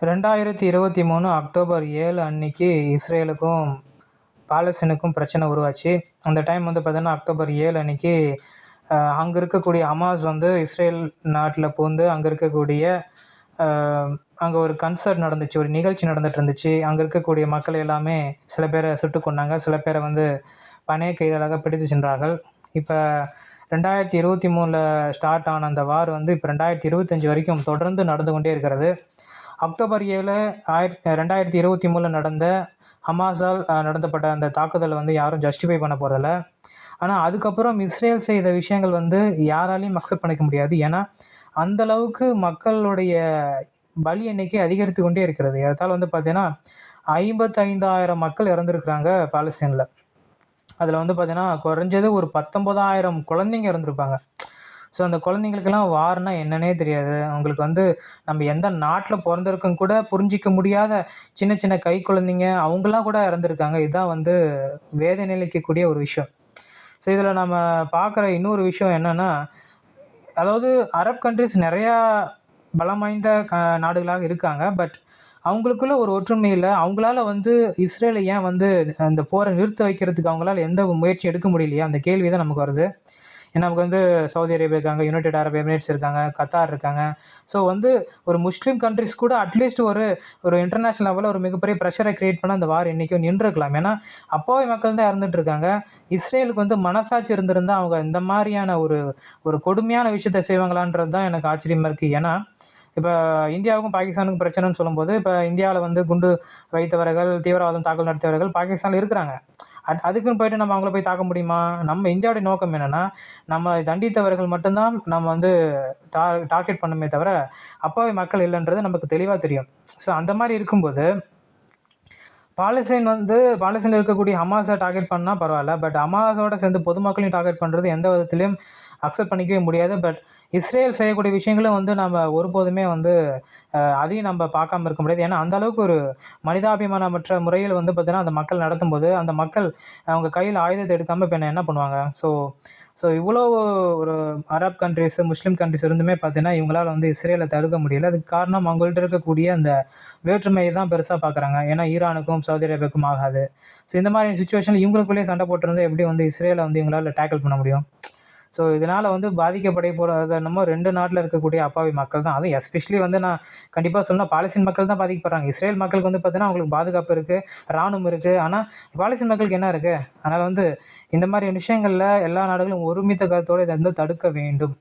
2023 October 7 அன்னைக்கு இஸ்ரேலுக்கும் பாலஸ்தீனுக்கும் பிரச்சனை உருவாச்சு. அந்த டைம் வந்து பார்த்தீங்கன்னா, அக்டோபர் 7 அன்னைக்கு அங்கே இருக்கக்கூடிய ஹமாஸ் வந்து இஸ்ரேல் நாட்டில் பூந்து அங்கே இருக்கக்கூடிய அங்கே ஒரு கன்சர்ட் நடந்துச்சு, ஒரு நிகழ்ச்சி நடந்துட்டு இருந்துச்சு. அங்கே இருக்கக்கூடிய மக்கள் எல்லாமே சில பேரை சுட்டு கொன்னாங்க, சில பேரை வந்து பணைய கைதிகளாக பிடித்து சென்றார்கள். இப்போ 2023 ஸ்டார்ட் ஆன அந்த வார் வந்து இப்போ 2025 வரைக்கும் தொடர்ந்து நடந்து கொண்டே இருக்கிறது. அக்டோபர் 7 2023 நடந்த ஹமாஸால் நடத்தப்பட்ட அந்த தாக்குதலை வந்து யாரும் ஜஸ்டிஃபை பண்ண போகிறதில்ல. ஆனால் அதுக்கப்புறம் இஸ்ரேல் செய்த விஷயங்கள் வந்து யாராலையும் அக்செப்ட் பண்ணிக்க முடியாது. ஏன்னா அந்தளவுக்கு மக்களுடைய பலி எண்ணிக்கை அதிகரித்து கொண்டே இருக்கிறது. அதால் வந்து பார்த்தீங்கன்னா 55,000 மக்கள் இறந்துருக்குறாங்க பாலஸ்தீனில். அதில் வந்து பார்த்தீங்கன்னா குறைஞ்சது ஒரு 19,000 குழந்தைங்க இறந்துருப்பாங்க. ஸோ அந்த குழந்தைங்களுக்கெல்லாம் வார்னா என்னன்னே தெரியாது. அவங்களுக்கு வந்து நம்ம எந்த நாட்டில் பிறந்திருக்கோம் கூட புரிஞ்சிக்க முடியாத சின்ன சின்ன கை குழந்தைங்க அவங்களாம் கூட இறந்துருக்காங்க. இதுதான் வந்து வேதனை அளிக்கக்கூடிய ஒரு விஷயம். ஸோ இதில் நம்ம பார்க்குற இன்னொரு விஷயம் என்னென்னா, அதாவது அரப் கண்ட்ரிஸ் நிறையா பலம் வாய்ந்த நாடுகளாக இருக்காங்க. பட் அவங்களுக்குள்ள ஒரு ஒற்றுமை இல்லை. அவங்களால வந்து இஸ்ரேலை ஏன் வந்து அந்த போரை நிறுத்த வைக்கிறதுக்கு அவங்களால எந்த முயற்சி எடுக்க முடியலையா? அந்த கேள்வி தான் நமக்கு வருது. ஏன்னா நமக்கு வந்து சவுதி அரேபியா இருக்காங்க, யுனைடெட் அரப் எமிரேட்ஸ் இருக்காங்க, கத்தார் இருக்காங்க. ஸோ வந்து ஒரு முஸ்லீம் கண்ட்ரிஸ் கூட அட்லீஸ்ட் ஒரு இன்டர்நேஷ்னல் லெவலில் ஒரு மிகப்பெரிய ப்ரெஷரை க்ரியேட் பண்ண அந்த வார் என்றைக்கும் நின்றுருக்கலாம். ஏன்னா அப்பாவி மக்கள் தான் இறந்துட்டு இருக்காங்க. இஸ்ரேலுக்கு வந்து மனசாட்சி இருந்திருந்தால் அவங்க இந்த மாதிரியான ஒரு கொடுமையான விஷயத்தை செய்வாங்களான்றது தான் எனக்கு ஆச்சரியமாக இருக்குது. ஏன்னா இப்போ இந்தியாவுக்கும் பாகிஸ்தானுக்கும் பிரச்சனைன்னு சொல்லும்போது, இப்போ இந்தியாவில் வந்து குண்டு வைத்தவர்கள், தீவிரவாதம் தாக்குதல் நடத்தியவர்கள் பாகிஸ்தானில் இருக்கிறாங்க. அதுக்குன்னு போய்ட்டு நம்ம அவங்கள போய் தாக்க முடியுமா? நம்ம இந்தியாவுடைய நோக்கம் என்னென்னா, நம்ம தண்டித்தவர்கள் மட்டும்தான் நம்ம வந்து டார்கெட் பண்ணுமே தவிர அப்பாவி மக்கள் இல்லைன்றது நமக்கு தெளிவாக தெரியும். ஸோ அந்த மாதிரி இருக்கும்போது பாலஸ்தீனில் இருக்கக்கூடிய ஹமாஸை டார்கெட் பண்ணால் பரவாயில்ல. பட் ஹமாஸோடு சேர்ந்து பொதுமக்களையும் டார்கெட் பண்ணுறது எந்த விதத்துலையும் அக்செப்ட் பண்ணிக்கவே முடியாது. பட் இஸ்ரேல் செய்யக்கூடிய விஷயங்களும் வந்து நம்ம ஒருபோதுமே வந்து அதையும் நம்ம பார்க்காம இருக்க முடியாது. ஏன்னா அந்தளவுக்கு ஒரு மனிதாபிமானமற்ற முறையில் வந்து பார்த்திங்கன்னா அந்த மக்கள் நடத்தும்போது அந்த மக்கள் அவங்க கையில் ஆயுதத்தை எடுக்காமல் இப்போ என்ன பண்ணுவாங்க? ஸோ இவ்வளோ ஒரு அரப் கண்ட்ரிஸ், முஸ்லீம் கண்ட்ரிஸ் இருந்துமே பார்த்தீங்கன்னா இவங்களால் வந்து இஸ்ரேலை தடுக்க முடியல. அதுக்கு காரணம் அவங்கள்ட்ட இருக்கக்கூடிய அந்த வேற்றுமையை தான் பெருசாக பார்க்குறாங்க. ஏன்னா ஈரானுக்கும் சவுதி அரேபியாவுக்கும் ஆகாது. ஸோ இந்த மாதிரி சுச்சுவேஷனில் இவங்களுக்குள்ளேயே சண்டை போட்டிருந்தால் எப்படி வந்து இஸ்ரேலை வந்து இவங்களால் டேக்கிள் பண்ண முடியும்? ஸோ இதனால் வந்து பாதிக்கப்பட போகிறது என்னமோ 2 நாட்டில் இருக்கக்கூடிய அப்பாவி மக்கள் தான். அதுவும் எஸ்பெஷலி வந்து நான் கண்டிப்பாக சொன்னால் பாலஸ்தீன் மக்கள் தான் பாதிக்கப்படுறாங்க. இஸ்ரேல் மக்களுக்கு வந்து பார்த்தீங்கன்னா அவங்களுக்கு பாதுகாப்பு இருக்குது, இராணுவம் இருக்குது. ஆனால் பாலஸ்தீன் மக்களுக்கு என்ன இருக்குது? அதனால் வந்து இந்த மாதிரி விஷயங்களில் எல்லா நாடுகளும் ஒருமித்த கருத்தோடு இதை வந்து தடுக்க வேண்டும்.